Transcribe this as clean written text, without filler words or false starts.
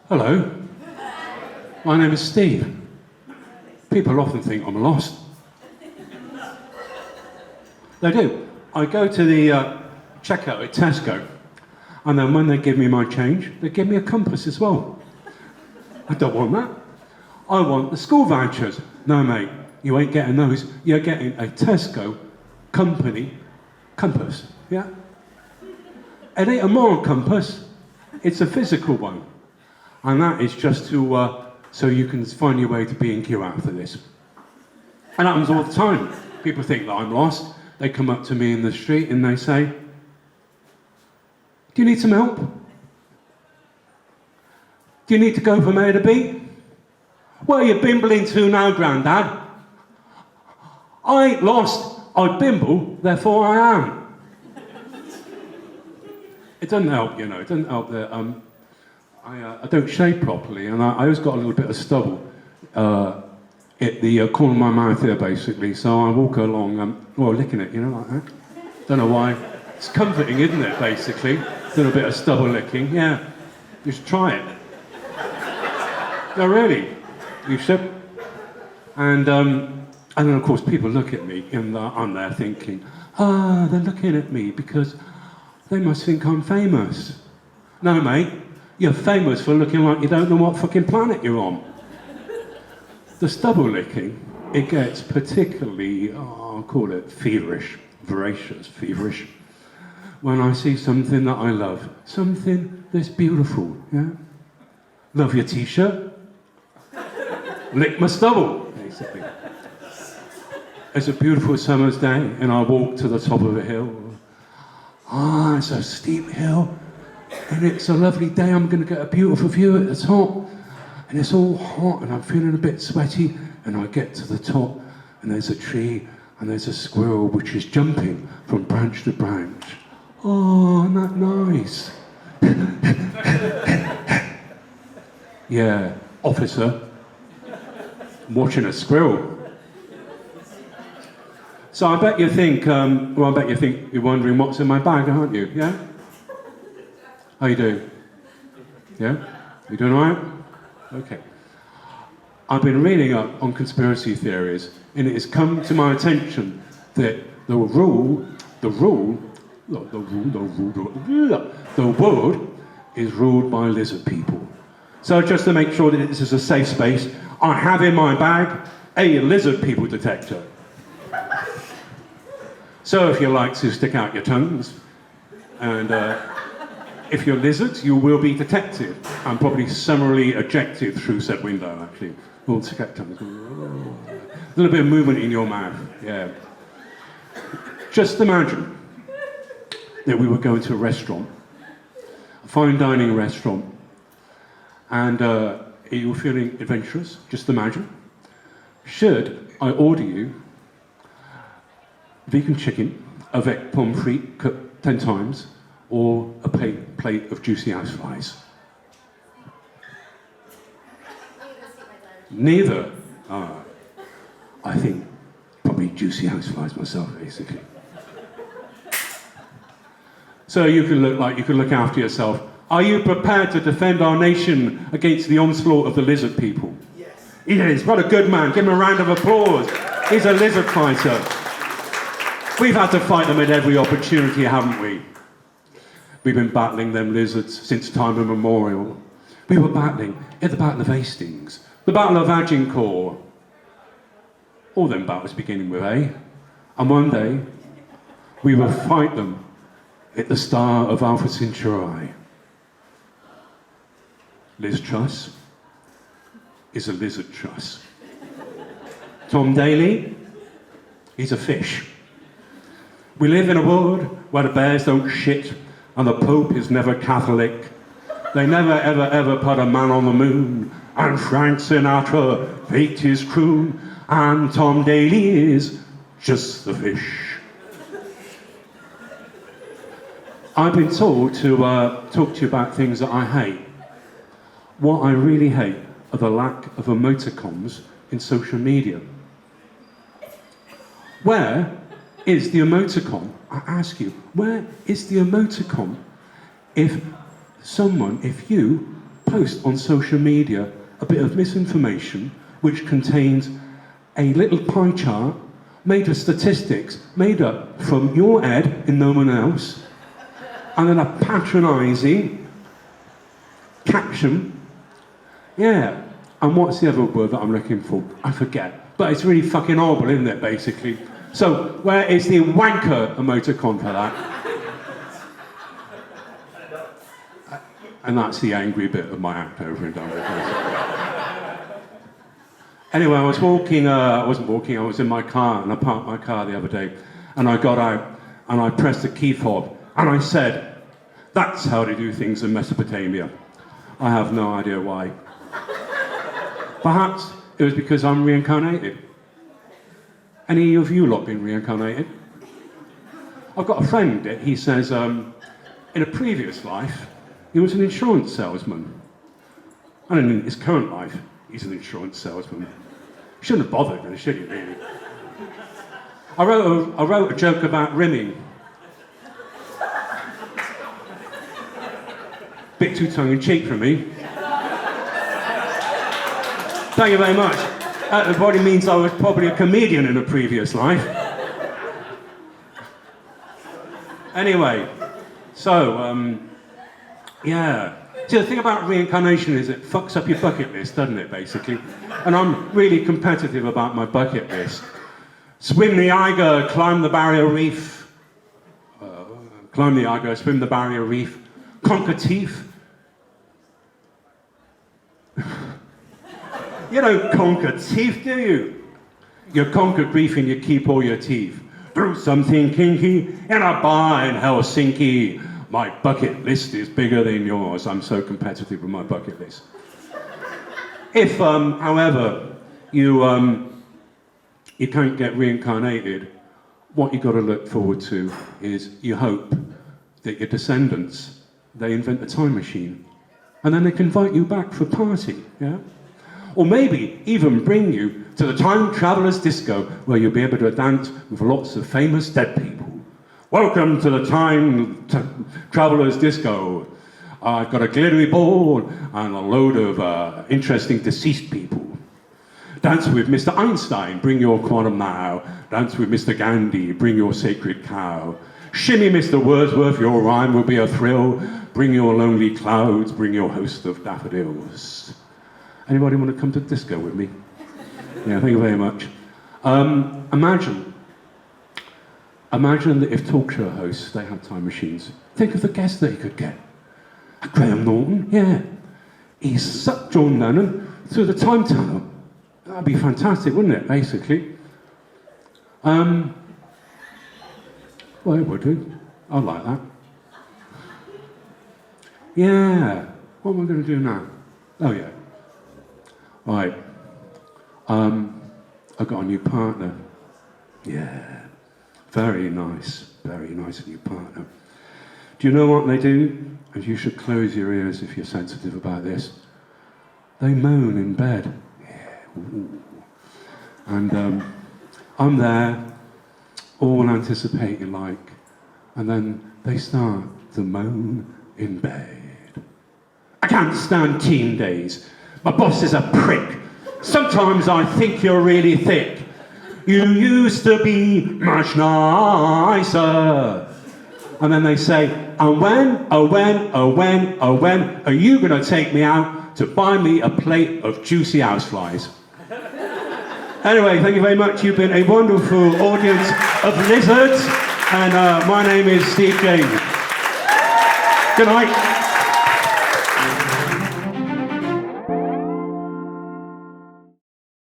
Hello, my name is Steve. People often think I'm lost. They do. I go to the checkout at Tesco, and then when they give me my change, they give me a compass as well. I don't want that. I want the school vouchers. No, mate, you ain't getting those. You're getting a Tesco company compass, yeah? It ain't a moral compass, it's a physical one. And that is just to, so you can find your way to B&Q after this. And that happens all the time. People think that I'm lost. They come up to me in the street and they say, do you need some help? Do you need to go from A to B? Where are you bimbling to now, Grandad? I ain't lost, I bimble, therefore I am. It doesn't help, you know, it doesn't help that I don't shave properly, and I always got a little bit of stubble at the corner of my mouth here, basically, so I walk along, well, licking it, you know, like that. Don't know why. It's comforting, isn't it, basically? A little bit of stubble licking, yeah. You should try it. No, really, you should. And then, of course, people look at me, and I'm there thinking, they're looking at me because they must think I'm famous. No, mate. You're famous for looking like you don't know what fucking planet you're on. The stubble licking, it gets particularly, I'll call it feverish, voracious, feverish, when I see something that I love, something that's beautiful, yeah? Love your t-shirt? Lick my stubble, basically. It's a beautiful summer's day, and I walk to the top of a hill. It's a steep hill. And it's a lovely day, I'm going to get a beautiful view at the top. And it's all hot and I'm feeling a bit sweaty. And I get to the top and there's a tree and there's a squirrel which is jumping from branch to branch. Oh, isn't that nice? Yeah, officer, I'm watching a squirrel. So I bet you think, you're wondering what's in my bag, aren't you? Yeah? How you doing? Yeah? You doing all right? Okay. I've been reading up on conspiracy theories, and it has come to my attention that the world is ruled by lizard people. So just to make sure that this is a safe space, I have in my bag a lizard people detector. So if you like to stick out your tongues and if you're lizards, you will be detected and probably summarily ejected through said window, actually. A little bit of movement in your mouth, yeah. Just imagine that we were going to a restaurant, a fine dining restaurant, and you were feeling adventurous, just imagine. Should I order you vegan chicken avec pomme frites cooked 10 times, or a plate of juicy house flies? Neither. I think probably juicy house flies myself, basically. So you can look after yourself. Are you prepared to defend our nation against the onslaught of the lizard people? Yes. He is. What a good man. Give him a round of applause. He's a lizard fighter. We've had to fight them at every opportunity, haven't we? We've been battling them lizards since time immemorial. We were battling at the Battle of Hastings, the Battle of Agincourt. All them battles beginning with A. And one day, we will fight them at the Star of Alpha Centauri. Liz Truss is a lizard truss. Tom Daley, he's a fish. We live in a world where the bears don't shit and the Pope is never Catholic. They never ever put a man on the moon. And Frank Sinatra faked his croon. And Tom Daley is just the fish. I've been told to talk to you about things that I hate. What I really hate are the lack of emoticons in social media. Where is the emoticon? I ask you, where is the emoticon if you post on social media a bit of misinformation which contains a little pie chart made of statistics made up from your head and no one else, and then a patronising caption. Yeah, and what's the other word that I'm looking for? I forget. But it's really fucking horrible, isn't it, basically? So, where is the wanker emoticon for that? And that's the angry bit of my act over and done with. Anyway, I was walking, I was in my car, and I parked my car the other day, and I got out, and I pressed the key fob, and I said, "That's how they do things in Mesopotamia." I have no idea why. Perhaps it was because I'm reincarnated. Any of you lot been reincarnated? I've got a friend that he says, in a previous life, he was an insurance salesman. And in his current life, he's an insurance salesman. He shouldn't have bothered, then, should he, really? I wrote a joke about rimming. Bit too tongue-in-cheek for me. Thank you very much. That probably means I was probably a comedian in a previous life. Anyway, so, yeah. See, the thing about reincarnation is it fucks up your bucket list, doesn't it, basically? And I'm really competitive about my bucket list. Swim the Eiger, climb the barrier reef. Climb the Eiger, swim the barrier reef. Conquer teeth. You don't conquer teeth, do you? You conquer grief and you keep all your teeth. Do something kinky in a bar in Helsinki. My bucket list is bigger than yours. I'm so competitive with my bucket list. If, however, you can't get reincarnated, what you've got to look forward to is you hope that your descendants, they invent a time machine. And then they can invite you back for a party, yeah? Or maybe even bring you to the Time Traveller's Disco, where you'll be able to dance with lots of famous dead people. Welcome to the Time Traveller's Disco. I've got a glittery ball and a load of interesting deceased people. Dance with Mr. Einstein, bring your quantum now. Dance with Mr. Gandhi, bring your sacred cow. Shimmy Mr. Wordsworth, your rhyme will be a thrill. Bring your lonely clouds, bring your host of daffodils. Anybody want to come to disco with me? Yeah, thank you very much. Imagine that if talk show hosts, they had time machines. Think of the guests that you could get. Graham Norton, yeah. He sucked John Lennon through the time tunnel. That'd be fantastic, wouldn't it, basically? Well, it would do. I'd like that. Yeah. What am I going to do now? Oh, yeah. Right. I've got a new partner. Yeah. Very nice new partner. Do you know what they do? And you should close your ears if you're sensitive about this. They moan in bed. Yeah. Ooh. And I'm there, all anticipating like, and then they start to moan in bed. I can't stand teen days. My boss is a prick. Sometimes I think you're really thick. You used to be much nicer. And then they say, and when are you going to take me out to buy me a plate of juicy houseflies? Anyway, thank you very much. You've been a wonderful audience of lizards. And my name is Steve James. Good night.